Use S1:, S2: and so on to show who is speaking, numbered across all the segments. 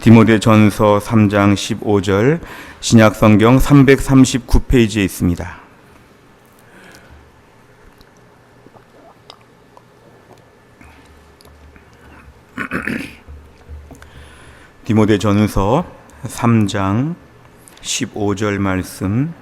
S1: 디모데전서 3장 15절 신약성경 339페이지에 있습니다. 디모데전서 3장 15절 말씀,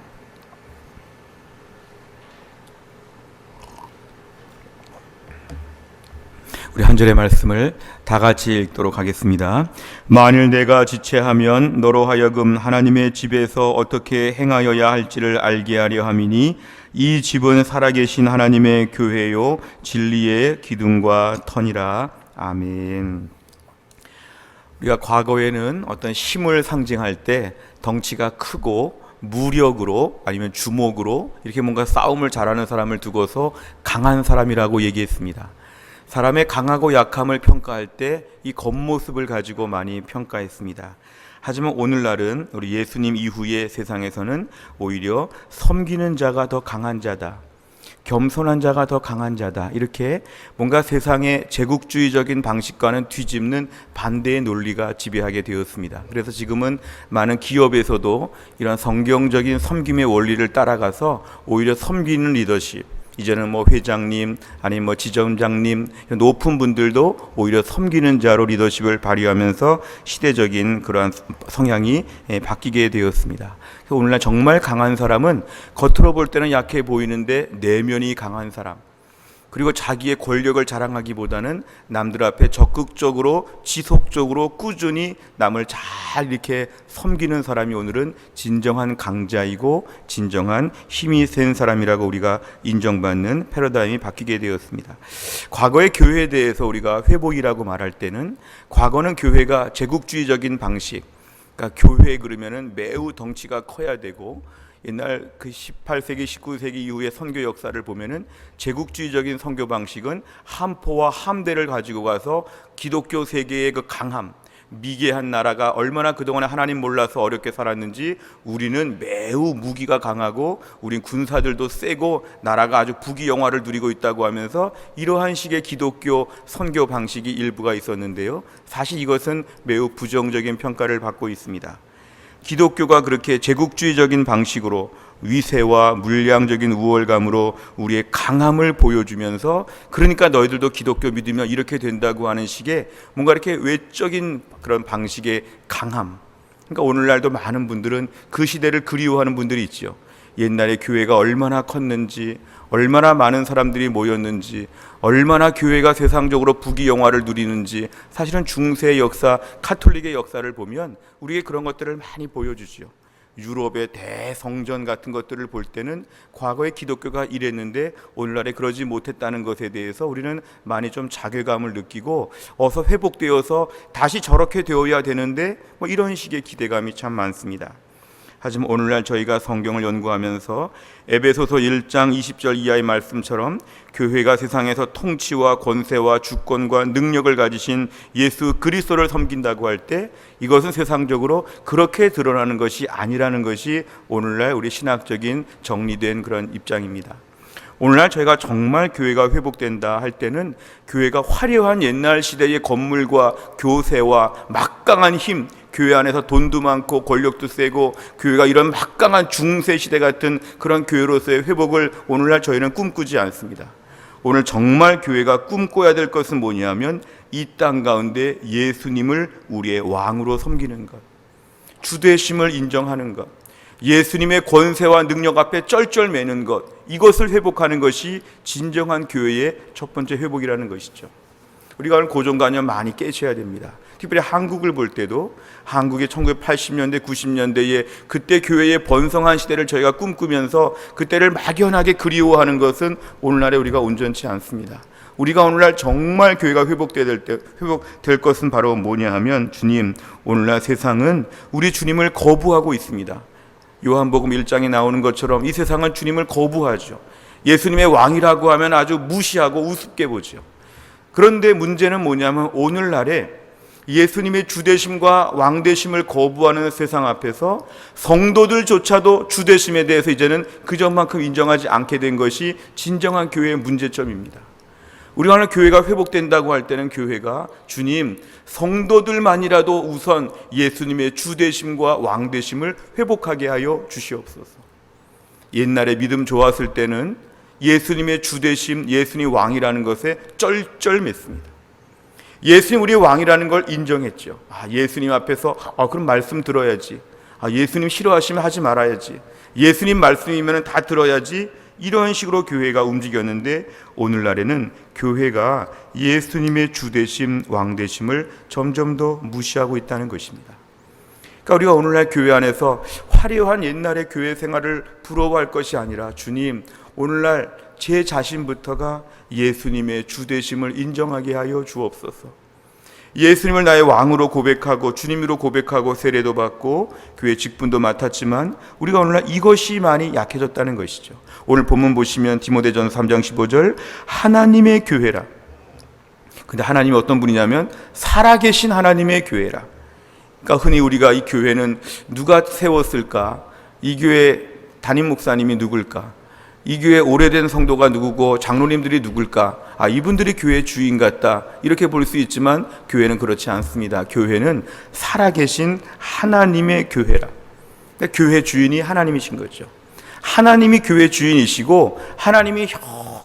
S1: 우리 한 절의 말씀을 다 같이 읽도록 하겠습니다. 만일 내가 지체하면 너로 하여금 하나님의 집에서 어떻게 행하여야 할지를 알게 하려 함이니 이 집은 살아계신 하나님의 교회요 진리의 기둥과 터니라. 아멘. 우리가 과거에는 어떤 힘을 상징할 때 덩치가 크고 무력으로 아니면 주먹으로 이렇게 뭔가 싸움을 잘하는 사람을 두고서 강한 사람이라고 얘기했습니다. 사람의 강하고 약함을 평가할 때 이 겉모습을 가지고 많이 평가했습니다. 하지만 오늘날은 우리 예수님 이후의 세상에서는 오히려 섬기는 자가 더 강한 자다, 겸손한 자가 더 강한 자다, 이렇게 뭔가 세상의 제국주의적인 방식과는 뒤집는 반대의 논리가 지배하게 되었습니다. 그래서 지금은 많은 기업에서도 이런 성경적인 섬김의 원리를 따라가서 오히려 섬기는 리더십, 이제는 회장님 아니면 지점장님 높은 분들도 오히려 섬기는 자로 리더십을 발휘하면서 시대적인 그러한 성향이 바뀌게 되었습니다. 오늘날 정말 강한 사람은 겉으로 볼 때는 약해 보이는데 내면이 강한 사람, 그리고 자기의 권력을 자랑하기보다는 남들 앞에 적극적으로 지속적으로 꾸준히 남을 잘 이렇게 섬기는 사람이 오늘은 진정한 강자이고 진정한 힘이 센 사람이라고 우리가 인정받는 패러다임이 바뀌게 되었습니다. 과거의 교회에 대해서 우리가 회복이라고 말할 때는, 과거는 교회가 제국주의적인 방식, 그러니까 교회 그러면은 매우 덩치가 커야 되고, 옛날 그 18세기, 19세기 이후의 선교 역사를 보면은 제국주의적인 선교 방식은 함포와 함대를 가지고 가서 기독교 세계의 그 강함, 미개한 나라가 얼마나 그동안에 하나님 몰라서 어렵게 살았는지 우리는 매우 무기가 강하고 우린 군사들도 세고 나라가 아주 부귀영화를 누리고 있다고 하면서 이러한 식의 기독교 선교 방식이 일부가 있었는데요, 사실 이것은 매우 부정적인 평가를 받고 있습니다. 기독교가 그렇게 제국주의적인 방식으로 위세와 물량적인 우월감으로 우리의 강함을 보여주면서, 그러니까 너희들도 기독교 믿으면 이렇게 된다고 하는 식의 뭔가 이렇게 외적인 그런 방식의 강함, 그러니까 오늘날도 많은 분들은 그 시대를 그리워하는 분들이 있죠. 옛날에 교회가 얼마나 컸는지, 얼마나 많은 사람들이 모였는지, 얼마나 교회가 세상적으로 부귀영화를 누리는지, 사실은 중세의 역사, 카톨릭의 역사를 보면 우리에게 그런 것들을 많이 보여주죠. 유럽의 대성전 같은 것들을 볼 때는 과거에 기독교가 이랬는데 오늘날에 그러지 못했다는 것에 대해서 우리는 많이 좀 자괴감을 느끼고 어서 회복되어서 다시 저렇게 되어야 되는데 이런 식의 기대감이 참 많습니다. 하지만 오늘날 저희가 성경을 연구하면서 에베소서 1장 20절 이하의 말씀처럼 교회가 세상에서 통치와 권세와 주권과 능력을 가지신 예수 그리스도를 섬긴다고 할 때 이것은 세상적으로 그렇게 드러나는 것이 아니라는 것이 오늘날 우리 신학적인 정리된 그런 입장입니다. 오늘날 저희가 정말 교회가 회복된다 할 때는 교회가 화려한 옛날 시대의 건물과 교세와 막강한 힘, 교회 안에서 돈도 많고 권력도 세고 교회가 이런 막강한 중세 시대 같은 그런 교회로서의 회복을 오늘날 저희는 꿈꾸지 않습니다. 오늘 정말 교회가 꿈꿔야 될 것은 뭐냐면 이 땅 가운데 예수님을 우리의 왕으로 섬기는 것, 주되심을 인정하는 것, 예수님의 권세와 능력 앞에 쩔쩔매는 것, 이것을 회복하는 것이 진정한 교회의 첫 번째 회복이라는 것이죠. 우리가 오늘 고정관념 많이 깨셔야 됩니다. 특별히 한국을 볼 때도 한국의 1980년대, 90년대에 그때 교회의 번성한 시대를 저희가 꿈꾸면서 그때를 막연하게 그리워하는 것은 오늘날에 우리가 온전치 않습니다. 우리가 오늘날 정말 교회가 회복될 것은 바로 뭐냐 하면, 주님, 오늘날 세상은 우리 주님을 거부하고 있습니다. 요한복음 1장에 나오는 것처럼 이 세상은 주님을 거부하죠. 예수님의 왕이라고 하면 아주 무시하고 우습게 보죠. 그런데 문제는 뭐냐면 오늘날에 예수님의 주되심과 왕되심을 거부하는 세상 앞에서 성도들조차도 주되심에 대해서 이제는 그 전만큼 인정하지 않게 된 것이 진정한 교회의 문제점입니다. 우리가 오늘 교회가 회복된다고 할 때는 교회가 주님, 성도들만이라도 우선 예수님의 주되심과 왕되심을 회복하게 하여 주시옵소서. 옛날에 믿음 좋았을 때는 예수님의 주되심, 예수님 왕이라는 것에 쩔쩔맸습니다. 예수님 우리의 왕이라는 걸 인정했죠. 예수님 앞에서 그럼 말씀 들어야지. 예수님 싫어하시면 하지 말아야지. 예수님 말씀이면 다 들어야지. 이런 식으로 교회가 움직였는데 오늘날에는 교회가 예수님의 주되심, 왕되심을 점점 더 무시하고 있다는 것입니다. 그러니까 우리가 오늘날 교회 안에서 화려한 옛날의 교회 생활을 부러워할 것이 아니라 주님, 오늘날 제 자신부터가 예수님의 주되심을 인정하게 하여 주옵소서. 예수님을 나의 왕으로 고백하고 주님으로 고백하고 세례도 받고 교회 직분도 맡았지만 우리가 오늘날 이것이 많이 약해졌다는 것이죠. 오늘 본문 보시면 디모데전서 3장 15절 하나님의 교회라. 근데 하나님이 어떤 분이냐면 살아계신 하나님의 교회라. 그러니까 흔히 우리가 이 교회는 누가 세웠을까? 이 교회 담임 목사님이 누굴까? 이 교회 오래된 성도가 누구고 장로님들이 누굴까? 이분들이 교회의 주인 같다, 이렇게 볼 수 있지만 교회는 그렇지 않습니다. 교회는 살아계신 하나님의 교회라. 그러니까 교회 주인이 하나님이신 거죠. 하나님이 교회 주인이시고 하나님이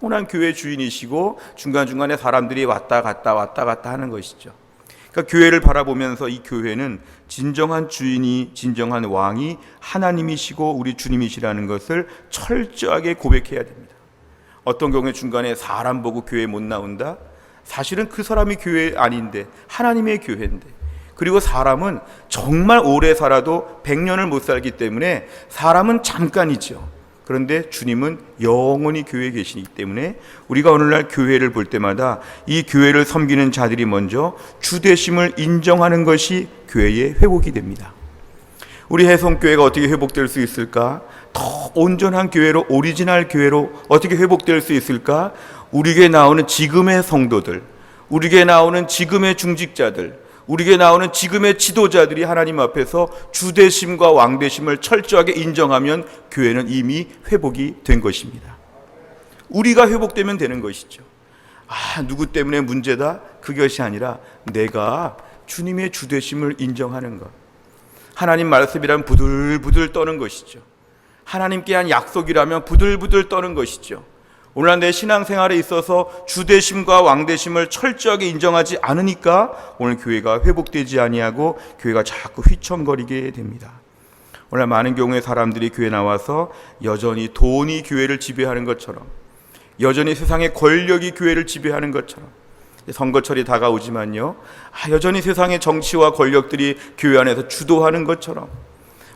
S1: 영원한 교회 주인이시고 중간중간에 사람들이 왔다 갔다 하는 것이죠. 그러니까 교회를 바라보면서 이 교회는 진정한 주인이, 진정한 왕이 하나님이시고 우리 주님이시라는 것을 철저하게 고백해야 됩니다. 어떤 경우에 중간에 사람 보고 교회 못 나온다? 사실은 그 사람이 교회 아닌데 하나님의 교회인데, 그리고 사람은 정말 오래 살아도 100년을 못 살기 때문에 사람은 잠깐이죠. 그런데 주님은 영원히 교회에 계시기 때문에 우리가 오늘날 교회를 볼 때마다 이 교회를 섬기는 자들이 먼저 주되심을 인정하는 것이 교회의 회복이 됩니다. 우리 해성교회가 어떻게 회복될 수 있을까? 더 온전한 교회로, 오리지널 교회로 어떻게 회복될 수 있을까? 우리 교회에 나오는 지금의 성도들, 우리 교회에 나오는 지금의 중직자들, 우리 교회에 나오는 지금의 지도자들이 하나님 앞에서 주되심과 왕되심을 철저하게 인정하면 교회는 이미 회복이 된 것입니다. 우리가 회복되면 되는 것이죠. 누구 때문에 문제다? 그것이 아니라 내가 주님의 주되심을 인정하는 것. 하나님 말씀이라면 부들부들 떠는 것이죠. 하나님께 한 약속이라면 부들부들 떠는 것이죠. 오늘 내 신앙생활에 있어서 주되심과 왕되심을 철저하게 인정하지 않으니까 오늘 교회가 회복되지 아니하고 교회가 자꾸 휘청거리게 됩니다. 오늘 많은 경우에 사람들이 교회 나와서 여전히 돈이 교회를 지배하는 것처럼, 여전히 세상의 권력이 교회를 지배하는 것처럼, 선거철이 다가오지만요, 여전히 세상의 정치와 권력들이 교회 안에서 주도하는 것처럼,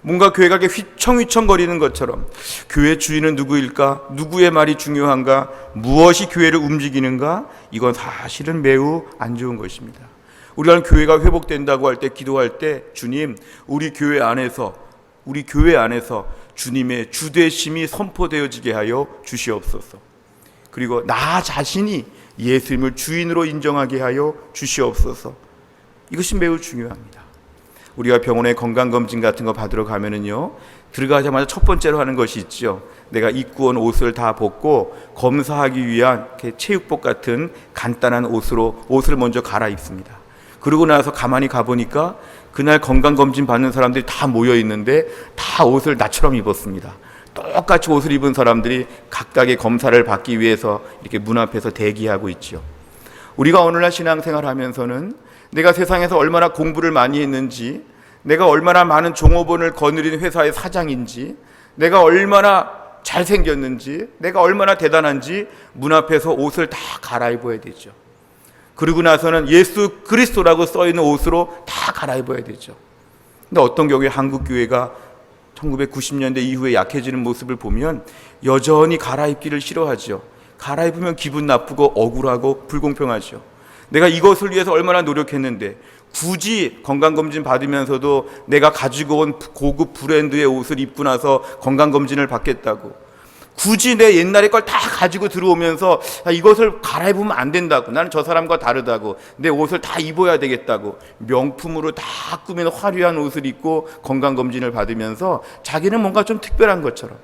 S1: 뭔가 교회가 휘청휘청거리는 것처럼 교회 주인은 누구일까? 누구의 말이 중요한가? 무엇이 교회를 움직이는가? 이건 사실은 매우 안 좋은 것입니다. 우리가 교회가 회복된다고 할 때, 기도할 때 주님, 우리 교회 안에서 주님의 주되심이 선포되어지게 하여 주시옵소서. 그리고 나 자신이 예수님을 주인으로 인정하게 하여 주시옵소서. 이것이 매우 중요합니다. 우리가 병원에 건강검진 같은 거 받으러 가면은요, 들어가자마자 첫 번째로 하는 것이 있죠. 내가 입고 온 옷을 다 벗고 검사하기 위한 체육복 같은 간단한 옷을 먼저 갈아입습니다. 그러고 나서 가만히 가보니까 그날 건강검진 받는 사람들이 다 모여 있는데 다 옷을 나처럼 입었습니다. 똑같이 옷을 입은 사람들이 각각의 검사를 받기 위해서 이렇게 문 앞에서 대기하고 있죠. 우리가 오늘날 신앙생활 하면서는 내가 세상에서 얼마나 공부를 많이 했는지, 내가 얼마나 많은 종업원을 거느린 회사의 사장인지, 내가 얼마나 잘생겼는지, 내가 얼마나 대단한지 문 앞에서 옷을 다 갈아입어야 되죠. 그러고 나서는 예수 그리스도라고 써있는 옷으로 다 갈아입어야 되죠. 근데 어떤 경우에 한국 교회가 1990년대 이후에 약해지는 모습을 보면 여전히 갈아입기를 싫어하죠. 갈아입으면 기분 나쁘고 억울하고 불공평하죠. 내가 이것을 위해서 얼마나 노력했는데 굳이 건강검진 받으면서도 내가 가지고 온 고급 브랜드의 옷을 입고 나서 건강검진을 받겠다고, 굳이 내 옛날의 걸 다 가지고 들어오면서 이것을 갈아입으면 안 된다고, 나는 저 사람과 다르다고, 내 옷을 다 입어야 되겠다고 명품으로 다 꾸민 화려한 옷을 입고 건강검진을 받으면서 자기는 뭔가 좀 특별한 것처럼,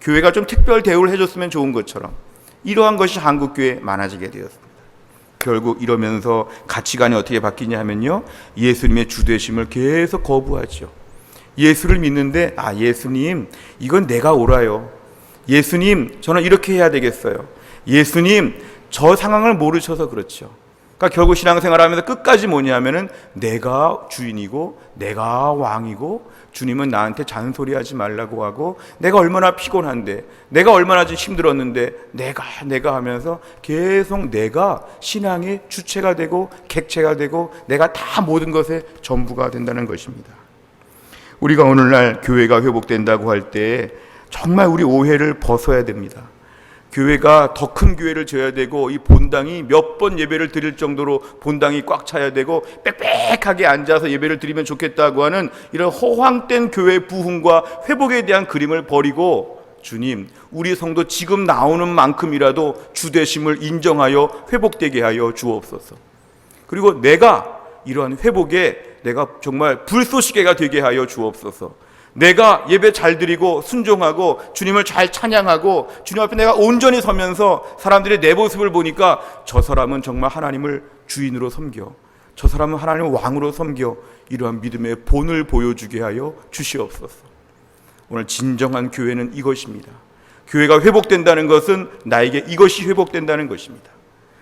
S1: 교회가 좀 특별 대우를 해줬으면 좋은 것처럼, 이러한 것이 한국교회에 많아지게 되었습니다. 결국 이러면서 가치관이 어떻게 바뀌냐 하면요, 예수님의 주되심을 계속 거부하죠. 예수를 믿는데 예수님 이건 내가 옳아요. 예수님 저는 이렇게 해야 되겠어요. 예수님 저 상황을 모르셔서 그렇죠. 그러니까 결국 신앙생활하면서 끝까지 뭐냐면은 내가 주인이고 내가 왕이고 주님은 나한테 잔소리하지 말라고 하고 내가 얼마나 피곤한데 내가 얼마나 힘들었는데 내가 하면서 계속 내가 신앙의 주체가 되고 객체가 되고 내가 다 모든 것의 전부가 된다는 것입니다. 우리가 오늘날 교회가 회복된다고 할 때 정말 우리 오해를 벗어야 됩니다. 교회가 더 큰 교회를 지어야 되고 이 본당이 몇 번 예배를 드릴 정도로 본당이 꽉 차야 되고 빽빽하게 앉아서 예배를 드리면 좋겠다고 하는 이런 허황된 교회 부흥과 회복에 대한 그림을 버리고 주님 우리 성도 지금 나오는 만큼이라도 주되심을 인정하여 회복되게 하여 주옵소서. 그리고 내가 이러한 회복에 내가 정말 불쏘시개가 되게 하여 주옵소서. 내가 예배 잘 드리고 순종하고 주님을 잘 찬양하고 주님 앞에 내가 온전히 서면서 사람들의 내 모습을 보니까 저 사람은 정말 하나님을 주인으로 섬겨, 저 사람은 하나님을 왕으로 섬겨, 이러한 믿음의 본을 보여주게 하여 주시옵소서. 오늘 진정한 교회는 이것입니다. 교회가 회복된다는 것은 나에게 이것이 회복된다는 것입니다.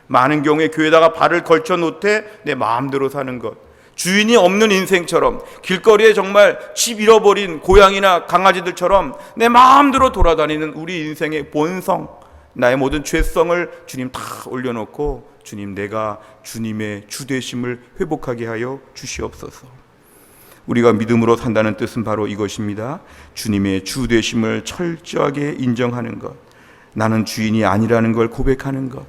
S1: 많은 경우에 교회에다가 발을 걸쳐 놓되 내 마음대로 사는 것, 주인이 없는 인생처럼 길거리에 정말 집 잃어버린 고양이나 강아지들처럼 내 마음대로 돌아다니는 우리 인생의 본성, 나의 모든 죄성을 주님 다 올려놓고 주님 내가 주님의 주되심을 회복하게 하여 주시옵소서. 우리가 믿음으로 산다는 뜻은 바로 이것입니다. 주님의 주되심을 철저하게 인정하는 것, 나는 주인이 아니라는 걸 고백하는 것,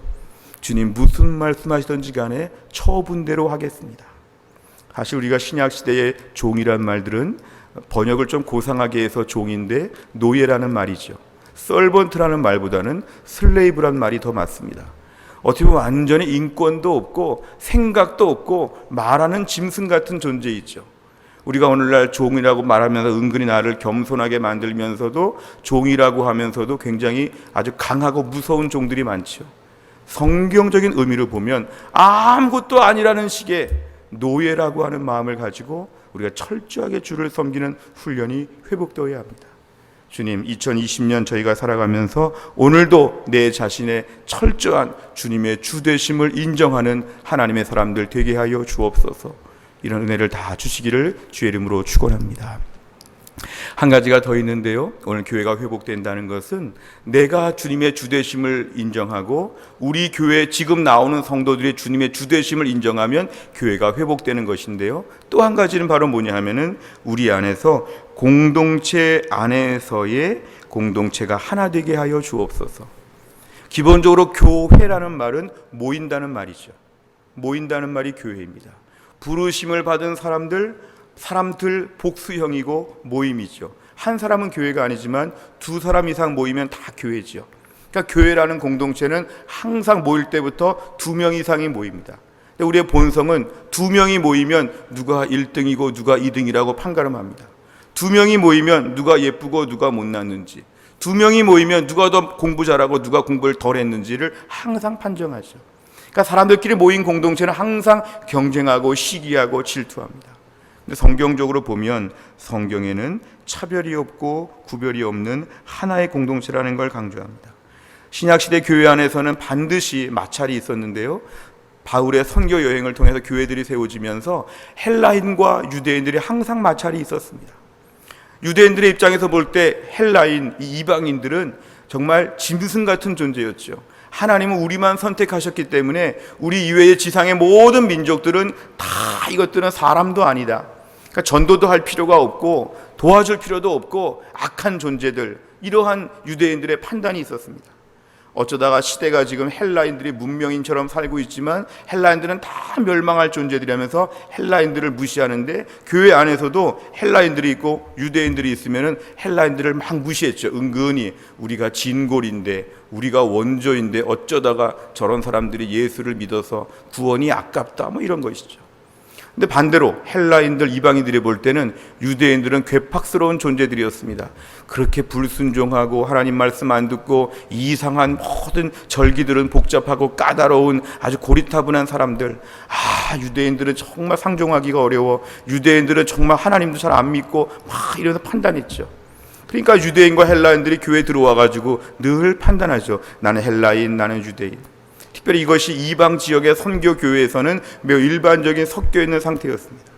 S1: 주님 무슨 말씀하시든지 간에 처분대로 하겠습니다. 사실 우리가 신약시대의 종이란 말들은 번역을 좀 고상하게 해서 종인데 노예라는 말이죠. 서번트라는 말보다는 슬레이브란 말이 더 맞습니다. 어떻게 보면 완전히 인권도 없고 생각도 없고 말하는 짐승 같은 존재이죠. 우리가 오늘날 종이라고 말하면서 은근히 나를 겸손하게 만들면서도 종이라고 하면서도 굉장히 아주 강하고 무서운 종들이 많죠. 성경적인 의미로 보면 아무것도 아니라는 식의 노예라고 하는 마음을 가지고 우리가 철저하게 주를 섬기는 훈련이 회복되어야 합니다. 주님 2020년 저희가 살아가면서 오늘도 내 자신의 철저한 주님의 주되심을 인정하는 하나님의 사람들 되게 하여 주옵소서. 이런 은혜를 다 주시기를 주의 이름으로 축원합니다. 한 가지가 더 있는데요, 오늘 교회가 회복된다는 것은 내가 주님의 주되심을 인정하고 우리 교회 지금 나오는 성도들이 주님의 주되심을 인정하면 교회가 회복되는 것인데요, 또 한 가지는 바로 뭐냐 하면은 우리 안에서 공동체 안에서의 공동체가 하나 되게 하여 주옵소서. 기본적으로 교회라는 말은 모인다는 말이죠. 모인다는 말이 교회입니다. 부르심을 받은 사람들 복수형이고 모임이죠. 한 사람은 교회가 아니지만 두 사람 이상 모이면 다 교회죠. 그러니까 교회라는 공동체는 항상 모일 때부터 2명 이상이 모입니다. 근데 우리의 본성은 2명이 모이면 누가 1등이고 누가 2등이라고 판가름합니다. 2명이 모이면 누가 예쁘고 누가 못났는지, 2명이 모이면 누가 더 공부 잘하고 누가 공부를 덜 했는지를 항상 판정하죠. 그러니까 사람들끼리 모인 공동체는 항상 경쟁하고 시기하고 질투합니다. 성경적으로 보면 성경에는 차별이 없고 구별이 없는 하나의 공동체라는 걸 강조합니다. 신약시대 교회 안에서는 반드시 마찰이 있었는데요, 바울의 선교 여행을 통해서 교회들이 세워지면서 헬라인과 유대인들이 항상 마찰이 있었습니다. 유대인들의 입장에서 볼 때 헬라인, 이 이방인들은 정말 짐승 같은 존재였죠. 하나님은 우리만 선택하셨기 때문에 우리 이외의 지상의 모든 민족들은 다 이것들은 사람도 아니다. 그러니까 전도도 할 필요가 없고 도와줄 필요도 없고 악한 존재들, 이러한 유대인들의 판단이 있었습니다. 어쩌다가 시대가 지금 헬라인들이 문명인처럼 살고 있지만 헬라인들은 다 멸망할 존재들이라면서 헬라인들을 무시하는데, 교회 안에서도 헬라인들이 있고 유대인들이 있으면 헬라인들을 막 무시했죠. 은근히 우리가 진골인데 우리가 원조인데 어쩌다가 저런 사람들이 예수를 믿어서 구원이 아깝다, 뭐 이런 것이죠. 근데 반대로 헬라인들, 이방인들이 볼 때는 유대인들은 괴팍스러운 존재들이었습니다. 그렇게 불순종하고 하나님 말씀 안 듣고 이상한 모든 절기들은 복잡하고 까다로운 아주 고리타분한 사람들. 유대인들은 정말 상종하기가 어려워. 유대인들은 정말 하나님도 잘 안 믿고 막 이래서 판단했죠. 그러니까 유대인과 헬라인들이 교회에 들어와가지고 늘 판단하죠. 나는 헬라인, 나는 유대인. 특별히 이것이 이방 지역의 선교 교회에서는 매우 일반적인 섞여 있는 상태였습니다.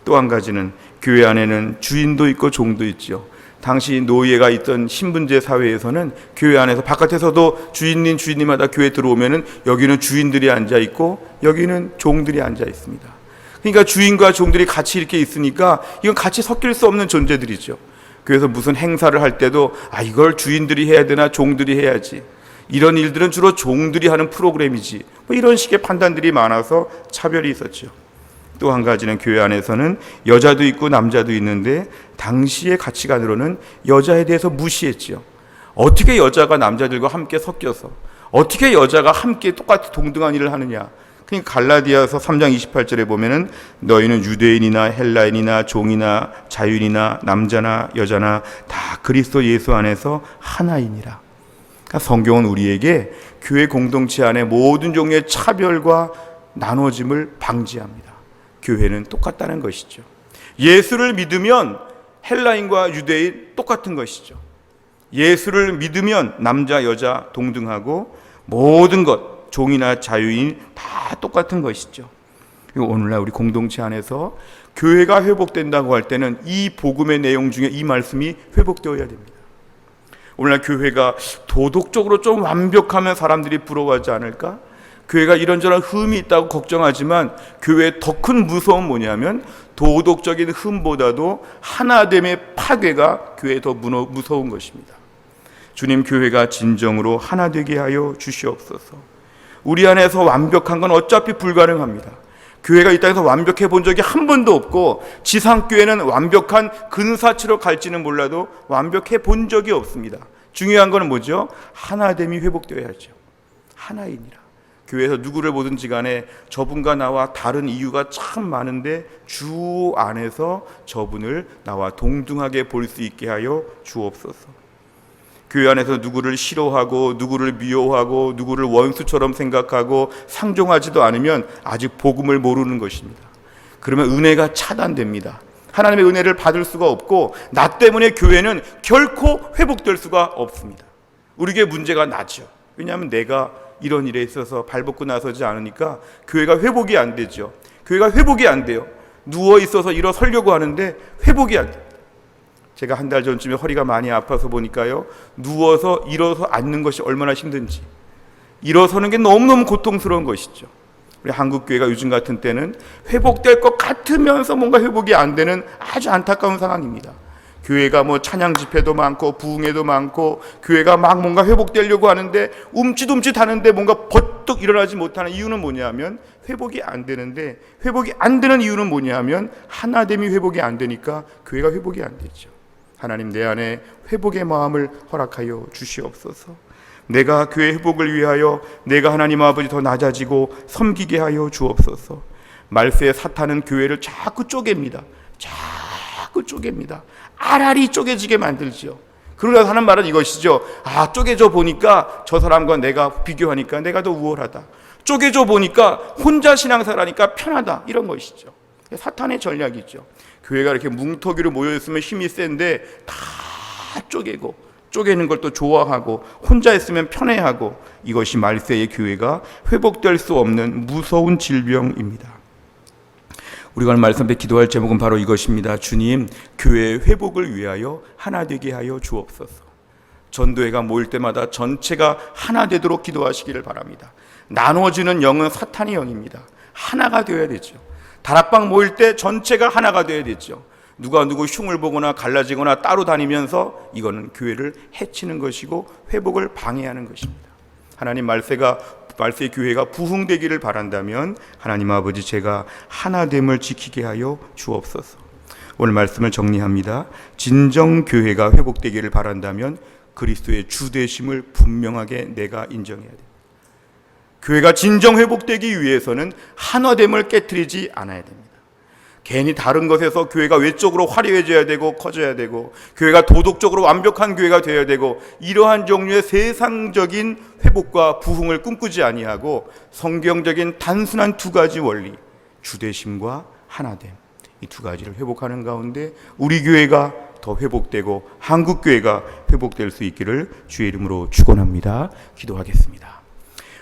S1: 또 한 가지는 교회 안에는 주인도 있고 종도 있죠. 당시 노예가 있던 신분제 사회에서는 교회 안에서 바깥에서도 주인님마다 교회 들어오면은 여기는 주인들이 앉아 있고 여기는 종들이 앉아 있습니다. 그러니까 주인과 종들이 같이 이렇게 있으니까 이건 같이 섞일 수 없는 존재들이죠. 그래서 무슨 행사를 할 때도 이걸 주인들이 해야 되나 종들이 해야지. 이런 일들은 주로 종들이 하는 프로그램이지. 이런 식의 판단들이 많아서 차별이 있었죠. 또 한 가지는 교회 안에서는 여자도 있고 남자도 있는데 당시의 가치관으로는 여자에 대해서 무시했죠. 어떻게 여자가 남자들과 함께 섞여서 어떻게 여자가 함께 똑같이 동등한 일을 하느냐. 그러니까 갈라디아서 3장 28절에 보면은 너희는 유대인이나 헬라인이나 종이나 자유인이나 남자나 여자나 다 그리스도 예수 안에서 하나이니라. 그러니까 성경은 우리에게 교회 공동체 안에 모든 종류의 차별과 나눠짐을 방지합니다. 교회는 똑같다는 것이죠. 예수를 믿으면 헬라인과 유대인 똑같은 것이죠. 예수를 믿으면 남자 여자 동등하고 모든 것 종이나 자유인 다 똑같은 것이죠. 그리고 오늘날 우리 공동체 안에서 교회가 회복된다고 할 때는 이 복음의 내용 중에 이 말씀이 회복되어야 됩니다. 오늘날 교회가 도덕적으로 좀 완벽하면 사람들이 부러워하지 않을까? 교회가 이런저런 흠이 있다고 걱정하지만 교회의 더 큰 무서움은 뭐냐면 도덕적인 흠보다도 하나됨의 파괴가 교회에 더 무서운 것입니다. 주님, 교회가 진정으로 하나 되게 하여 주시옵소서. 우리 안에서 완벽한 건 어차피 불가능합니다. 교회가 이 땅에서 완벽해 본 적이 한 번도 없고 지상교회는 완벽한 근사치로 갈지는 몰라도 완벽해 본 적이 없습니다. 중요한 건 뭐죠? 하나됨이 회복되어야죠. 하나이니라. 교회에서 누구를 보든지 간에 저분과 나와 다른 이유가 참 많은데 주 안에서 저분을 나와 동등하게 볼 수 있게 하여 주옵소서. 교회 안에서 누구를 싫어하고 누구를 미워하고 누구를 원수처럼 생각하고 상종하지도 않으면 아직 복음을 모르는 것입니다. 그러면 은혜가 차단됩니다. 하나님의 은혜를 받을 수가 없고 나 때문에 교회는 결코 회복될 수가 없습니다. 우리에게 문제가 나죠. 왜냐하면 내가 이런 일에 있어서 발벗고 나서지 않으니까 교회가 회복이 안 되죠. 교회가 회복이 안 돼요. 누워 있어서 일어서려고 하는데 회복이 안 돼요. 제가 한 달 전쯤에 허리가 많이 아파서 보니까요, 누워서 일어서 앉는 것이 얼마나 힘든지, 일어서는 게 너무너무 고통스러운 것이죠. 우리 한국교회가 요즘 같은 때는 회복될 것 같으면서 뭔가 회복이 안 되는 아주 안타까운 상황입니다. 교회가 뭐 찬양 집회도 많고 부흥회도 많고 교회가 막 뭔가 회복되려고 하는데 움찔움찔 하는데 뭔가 버뜩 일어나지 못하는 이유는 뭐냐면 회복이 안 되는데, 회복이 안 되는 이유는 뭐냐면 하나됨이 회복이 안 되니까 교회가 회복이 안 되죠. 하나님, 내 안에 회복의 마음을 허락하여 주시옵소서. 내가 교회 회복을 위하여 내가 하나님 아버지 더 낮아지고 섬기게 하여 주옵소서. 말세의 사탄은 교회를 자꾸 쪼갭니다. 자꾸 쪼갭니다. 알알이 쪼개지게 만들죠. 그러다 하는 말은 이것이죠. 쪼개져 보니까 저 사람과 내가 비교하니까 내가 더 우월하다. 쪼개져 보니까 혼자 신앙생활하니까 편하다. 이런 것이죠. 사탄의 전략이죠. 교회가 이렇게 뭉터기로 모여있으면 힘이 센데 다 쪼개고, 쪼개는 걸 또 좋아하고 혼자 있으면 편해하고, 이것이 말세의 교회가 회복될 수 없는 무서운 질병입니다. 우리가 오늘 말씀 앞에 기도할 제목은 바로 이것입니다. 주님, 교회의 회복을 위하여 하나 되게 하여 주옵소서. 전도회가 모일 때마다 전체가 하나 되도록 기도하시기를 바랍니다. 나눠지는 영은 사탄의 영입니다. 하나가 되어야 되죠. 다락방 모일 때 전체가 하나가 되어야 되죠. 누가 누구 흉을 보거나 갈라지거나 따로 다니면서 이거는 교회를 해치는 것이고 회복을 방해하는 것입니다. 하나님, 말세의 교회가 부흥되기를 바란다면 하나님 아버지, 제가 하나됨을 지키게 하여 주옵소서. 오늘 말씀을 정리합니다. 진정 교회가 회복되기를 바란다면 그리스도의 주되심을 분명하게 내가 인정해야 됩니다. 교회가 진정 회복되기 위해서는 하나됨을 깨트리지 않아야 됩니다. 괜히 다른 것에서 교회가 외적으로 화려해져야 되고 커져야 되고 교회가 도덕적으로 완벽한 교회가 되어야 되고 이러한 종류의 세상적인 회복과 부흥을 꿈꾸지 아니하고 성경적인 단순한 두 가지 원리, 주대심과 하나됨, 이 두 가지를 회복하는 가운데 우리 교회가 더 회복되고 한국 교회가 회복될 수 있기를 주의 이름으로 축원합니다. 기도하겠습니다.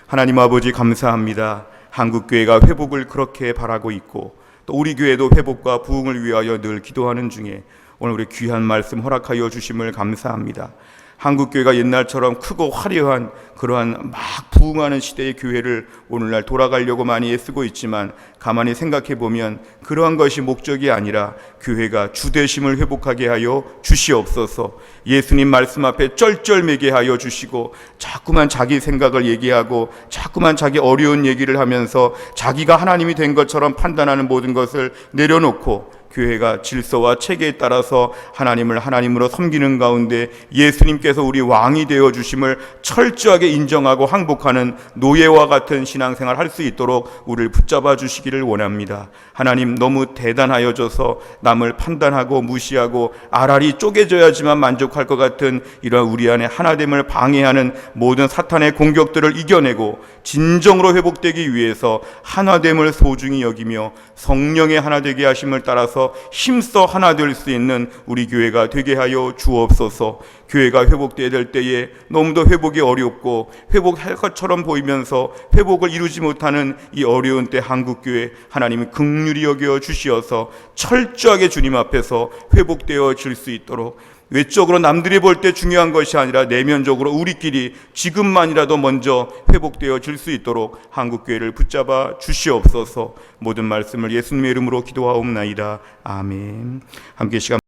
S1: 하나님 아버지 감사합니다. 한국 교회가 회복을 그렇게 바라고 있고 또 우리 교회도 회복과 부흥을 위하여 늘 기도하는 중에 오늘 우리 귀한 말씀 허락하여 주심을 감사합니다. 한국교회가 옛날처럼 크고 화려한 그러한 막 부흥하는 시대의 교회를 오늘날 돌아가려고 많이 애쓰고 있지만 가만히 생각해 보면 그러한 것이 목적이 아니라 교회가 주되심을 회복하게 하여 주시옵소서. 예수님 말씀 앞에 쩔쩔매게 하여 주시고 자꾸만 자기 생각을 얘기하고 자꾸만 자기 어려운 얘기를 하면서 자기가 하나님이 된 것처럼 판단하는 모든 것을 내려놓고 교회가 질서와 체계에 따라서 하나님을 하나님으로 섬기는 가운데 예수님께서 우리 왕이 되어 주심을 철저하게 인정하고 항복하는 노예와 같은 신앙생활 할 수 있도록 우리를 붙잡아 주시기를 원합니다. 하나님 너무 대단하여져서 남을 판단하고 무시하고 알알이 쪼개져야지만 만족할 것 같은 이러한 우리 안에 하나됨을 방해하는 모든 사탄의 공격들을 이겨내고 진정으로 회복되기 위해서 하나됨을 소중히 여기며 성령의 하나 되게 하심을 따라서 힘써 하나 될 수 있는 우리 교회가 되게 하여 주옵소서. 교회가 회복되어야 될 때에 너무도 회복이 어렵고 회복할 것처럼 보이면서 회복을 이루지 못하는 이 어려운 때 한국교회 하나님이 긍휼히 여겨 주시어서 철저하게 주님 앞에서 회복되어 질 수 있도록 외적으로 남들이 볼 때 중요한 것이 아니라 내면적으로 우리끼리 지금만이라도 먼저 회복되어 질 수 있도록 한국교회를 붙잡아 주시옵소서. 모든 말씀을 예수님의 이름으로 기도하옵나이다. 아멘. 함께 시간